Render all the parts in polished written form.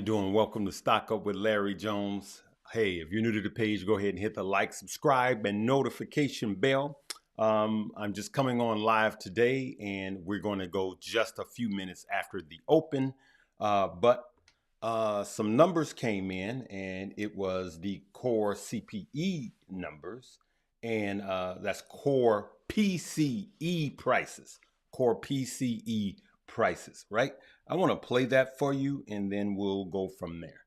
Doing? Welcome to Stock Up with Larry Jones. Hey, if you're new to the page, go ahead and hit the like, subscribe, and notification bell. I'm just coming on live today, and we're going to go just a few minutes after the open. But some numbers came in, and it was the core CPE numbers, and that's core PCE prices. Core PCE prices, right? I want to play that for you, and then we'll go from there.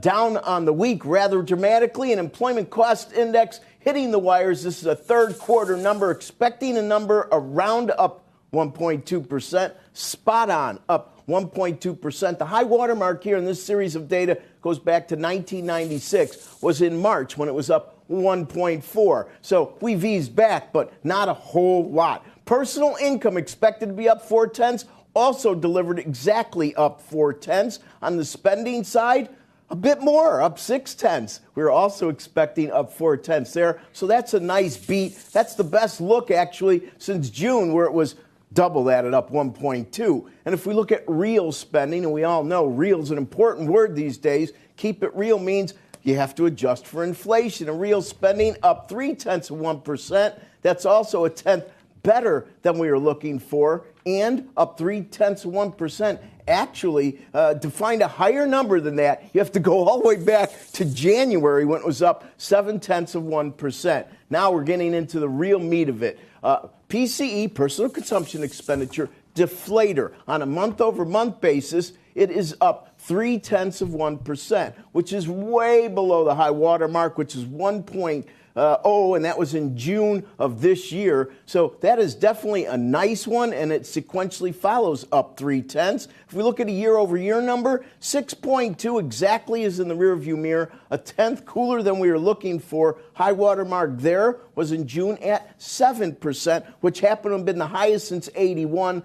Down on the week rather dramatically, an employment cost index hitting the wires. This is a third quarter number, expecting a number around up 1.2%, spot on up 1.2%. The high watermark here in this series of data goes back to 1996, was in March when it was up 1.4. So we've eased back, but not a whole lot. Personal income expected to be up 0.4, also delivered exactly up 0.4. On the spending side, a bit more, up 0.6. We were also expecting up 0.4 there. So that's a nice beat. That's the best look, actually, since June, where it was double that at up 1.2. And if we look at real spending, and we all know real is an important word these days, keep it real means you have to adjust for inflation. And real spending up 0.3%. That's also a tenth better than we were looking for, and up 0.3%. Actually, to find a higher number than that, you have to go all the way back to January when it was up 0.7%. Now we're getting into the real meat of it. PCE, personal consumption expenditure, deflator. On a month-over-month basis, it is up 0.3%, which is way below the high water mark, which is 1.0, and that was in June of this year. So that is definitely a nice one, and it sequentially follows up 0.3. If we look at a year-over-year number, 6.2 exactly is in the rearview mirror, a tenth cooler than we were looking for. High water mark there was in June at 7%, which happened to have been the highest since 81.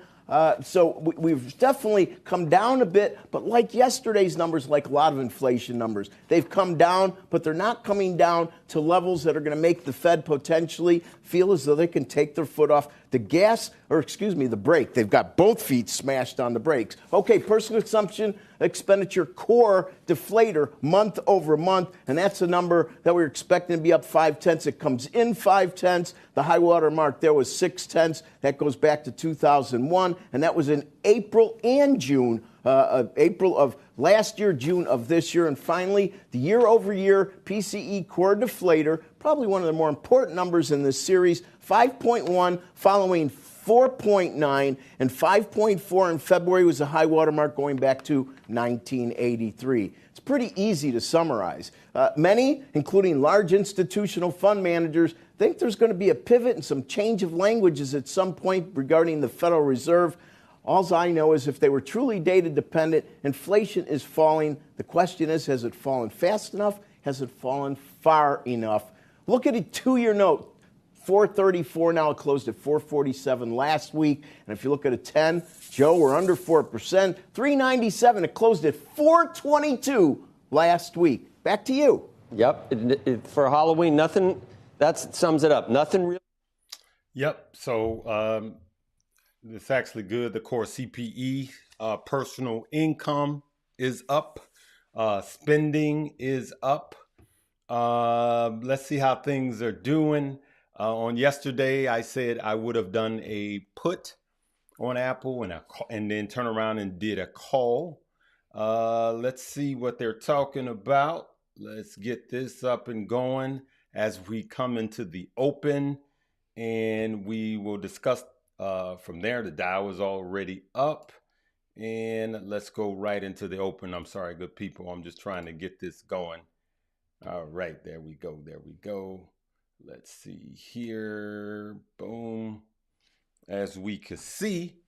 So we've definitely come down a bit, but like yesterday's numbers, like a lot of inflation numbers, they've come down, but they're not coming down to levels that are going to make the Fed potentially feel as though they can take their foot off the gas, or excuse me, the brake. They've got both feet smashed on the brakes. Okay, personal consumption expenditure core deflator month over month, and that's a number that we're expecting to be up 0.5. It comes in 0.5. The high water mark there was 0.6. That goes back to 2001, and that was in April and June. April of last year, June of this year. And finally, the year-over-year PCE core deflator, probably one of the more important numbers in this series, 5.1 following 4.9, and 5.4 in February was a high watermark going back to 1983. It's pretty easy to summarize. Many, including large institutional fund managers, think there's going to be a pivot and some change of languages at some point regarding the Federal Reserve. All I know is if they were truly data dependent, inflation is falling. The question is, has it fallen fast enough? Has it fallen far enough? Look at a 2-year note, 434 now. It closed at 447 last week. And if you look at a 10, Joe, we're under 4%. 397, it closed at 422 last week. Back to you. Yep. For Halloween, nothing, that sums it up. Nothing real. Yep. So, it's actually good. The core CPE, personal income is up. Spending is up. Let's see how things are doing. On yesterday, I said I would have done a put on Apple and then turn around and did a call. Let's see what they're talking about. Let's get this up and going as we come into the open, and we will discuss from there. The Dow is already up, and let's go right into the open. I'm sorry, good people. I'm just trying to get this going. All right, there we go. There we go. Let's see here. Boom. As we can see,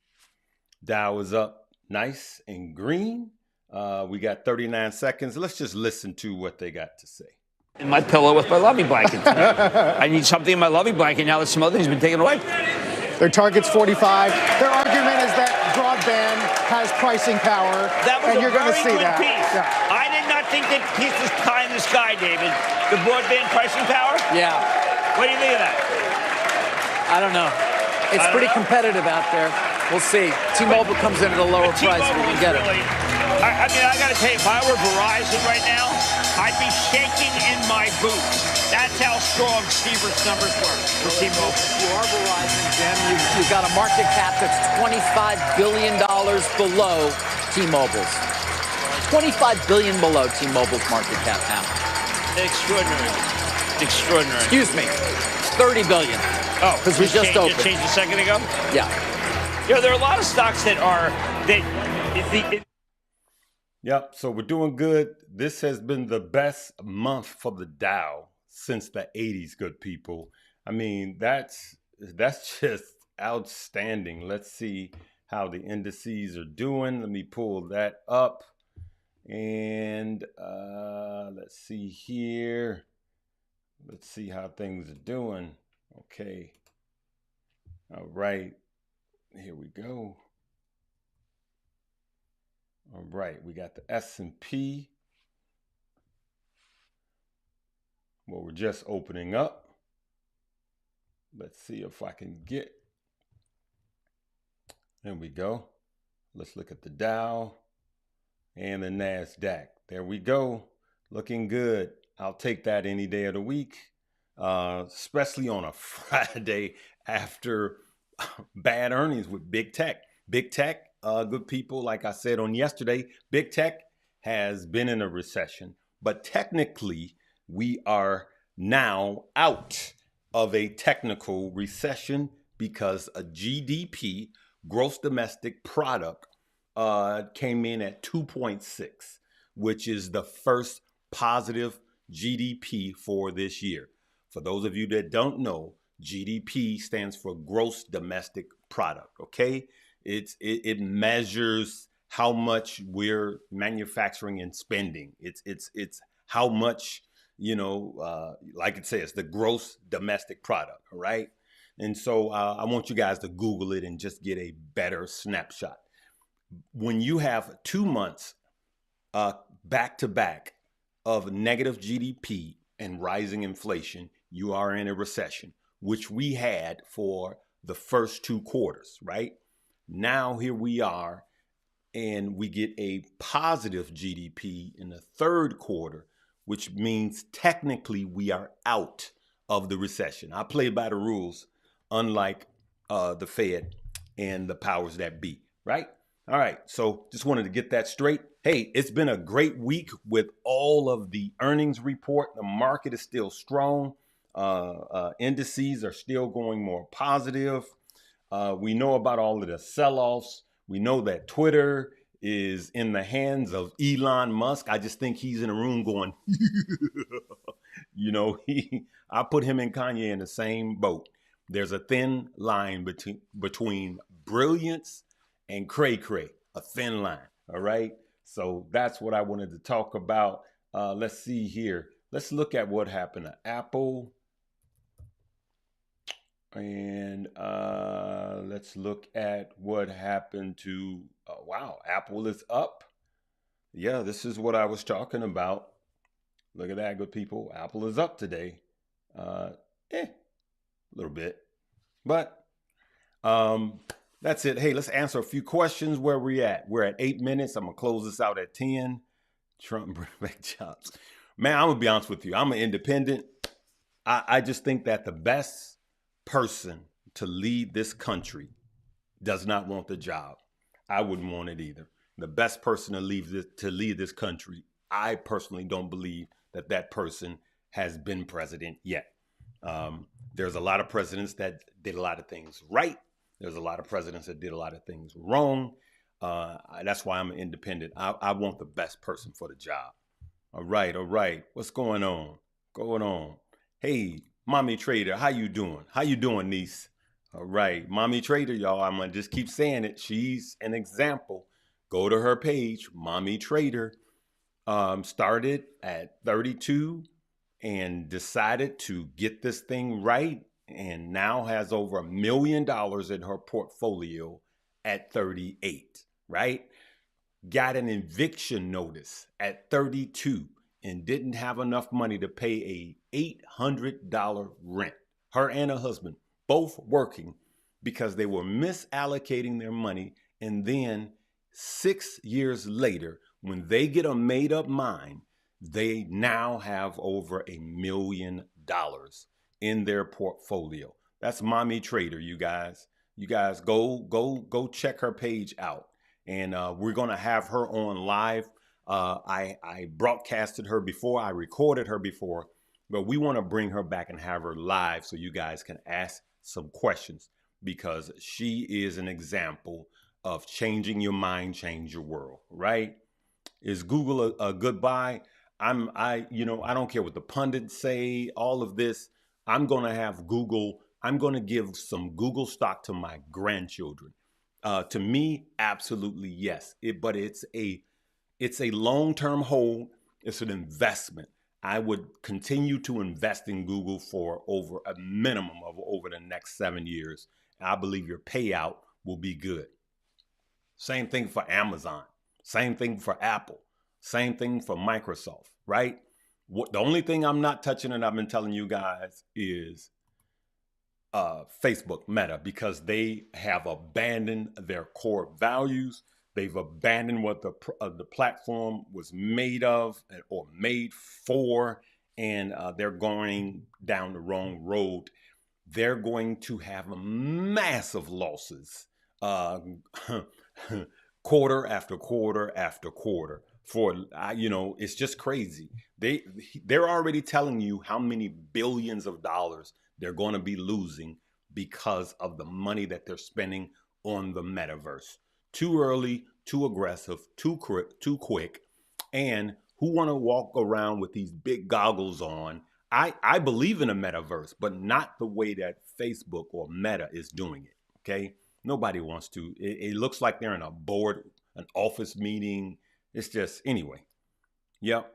Dow is up nice and green. We got 39 seconds. Let's just listen to what they got to say. In my pillow with my lovey blanket. I need something in my lovey blanket now that some other things have been taken away. Their target's 45. Their argument is that broadband has pricing power, and you're going to see that. Yeah. I did not think that piece was pie in the sky, David. The broadband pricing power? Yeah. What do you think of that? I don't know. It's pretty competitive out there. We'll see. T-Mobile comes in at a lower price. We can get it. I mean, I got to tell you, if I were Verizon right now, I'd be shaking in my boots. That's how strong Stever's numbers were for T-Mobile. If you are Verizon, Jim, you've got a market cap that's $25 billion below T-Mobile's. $25 billion below T-Mobile's market cap now. Extraordinary. Extraordinary. Excuse me. $30 billion. Oh, because we just opened. Just changed a second ago? Yeah. You know, there are a lot of stocks that are Yep, so we're doing good. This has been the best month for the Dow since the 80s, good people. I mean, that's just outstanding. Let's see how the indices are doing. Let me pull that up. And let's see here. Let's see how things are doing. Okay. All right. Here we go. All right, we got the S&P. Well, we're just opening up. Let's see if I can get. There we go. Let's look at the Dow and the NASDAQ. There we go. Looking good. I'll take that any day of the week, especially on a Friday after bad earnings with big tech. Big tech, good people, like I said on yesterday, big tech has been in a recession, but technically we are now out of a technical recession because a GDP, gross domestic product, came in at 2.6, which is the first positive GDP for this year. For those of you that don't know, GDP stands for gross domestic product, okay? It measures how much we're manufacturing and spending. It's how much, like it says, the gross domestic product, all right? And so I want you guys to Google it and just get a better snapshot. When you have 2 months back to back of negative GDP and rising inflation, you are in a recession, which we had for the first 2 quarters, right? Now here we are, and we get a positive GDP in the 3rd quarter, which means technically we are out of the recession. I play by the rules, unlike the Fed and the powers that be, right? All right, so just wanted to get that straight. Hey, it's been a great week with all of the earnings report. The market is still strong. Indices are still going more positive. We know about all of the sell-offs. We know that Twitter is in the hands of Elon Musk. I just think he's in a room going, I put him and Kanye in the same boat. There's a thin line between brilliance and cray-cray, a thin line, all right? So that's what I wanted to talk about. Let's see here. Let's look at what happened to Apple. And let's look at what happened to, wow, Apple is up. Yeah, this is what I was talking about. Look at that, good people. Apple is up today. A little bit. But that's it. Hey, let's answer a few questions. Where we at? We're at 8 minutes. I'm going to close this out at 10. Trump bring back jobs. Man, I'm going to be honest with you. I'm an independent. I just think that the best person to lead this country does not want the job. I wouldn't want it either. The best person to lead this country, I personally don't believe that person has been president yet. There's a lot of presidents that did a lot of things right. There's a lot of presidents that did a lot of things wrong. That's why I'm an independent. I want the best person for the job. All right. What's going on? Hey, Mommy Trader, how you doing? How you doing, niece? All right, Mommy Trader, y'all. I'm going to just keep saying it. She's an example. Go to her page, Mommy Trader. Started at 32 and decided to get this thing right, and now has over $1 million in her portfolio at 38, right? Got an eviction notice at 32 and didn't have enough money to pay a $800 rent. Her and her husband, both working, because they were misallocating their money. And then 6 years later, when they get a made up mind, they now have over $1 million in their portfolio. That's Mommy Trader, you guys. You guys go check her page out. And we're going to have her on live. I broadcasted her before. I recorded her before. But we want to bring her back and have her live so you guys can ask some questions, because she is an example of changing your mind, change your world, right? Is Google a good buy? I don't care what the pundits say, all of this. I'm going to have Google. I'm going to give some Google stock to my grandchildren. To me, absolutely yes. But it's a long-term hold. It's an investment. I would continue to invest in Google for over a minimum of over the next 7 years. I believe your payout will be good. Same thing for Amazon. Same thing for Apple. Same thing for Microsoft, right? The only thing I'm not touching, and I've been telling you guys, is Facebook, Meta, because they have abandoned their core values. They've abandoned what the platform was made of or made for, and they're going down the wrong road. They're going to have massive losses quarter after quarter after quarter. It's just crazy. They're already telling you how many billions of dollars they're going to be losing because of the money that they're spending on the metaverse. Too early, too aggressive, too quick, and who want to walk around with these big goggles on. I believe in a metaverse, but not the way that Facebook or Meta is doing it, okay? Nobody wants to. It looks like they're in an office meeting. It's just, anyway. Yep.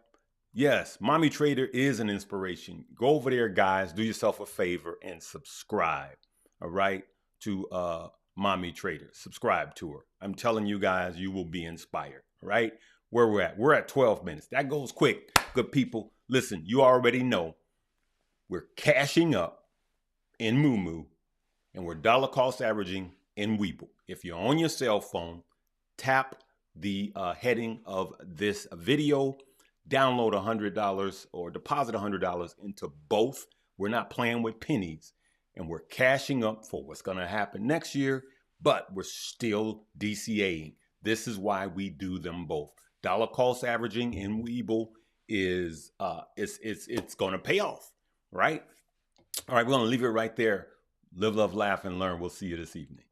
Yes, Mommy Trader is an inspiration. Go over there, guys. Do yourself a favor and subscribe, all right, to Mommy Trader. Subscribe to her. I'm telling you guys, you will be inspired, all right? Where we're at. We're at 12 minutes. That goes quick, good people. Listen, you already know we're cashing up in Moomoo, and we're dollar cost averaging in Weeble. If you're on your cell phone, tap the heading of this video, download $100 or deposit $100 into both. We're not playing with pennies, and we're cashing up for what's going to happen next year, but we're still DCAing. This is why we do them both. Dollar cost averaging in Weeble is it's going to pay off, right? All right, we're going to leave it right there. Live, love, laugh, and learn. We'll see you this evening.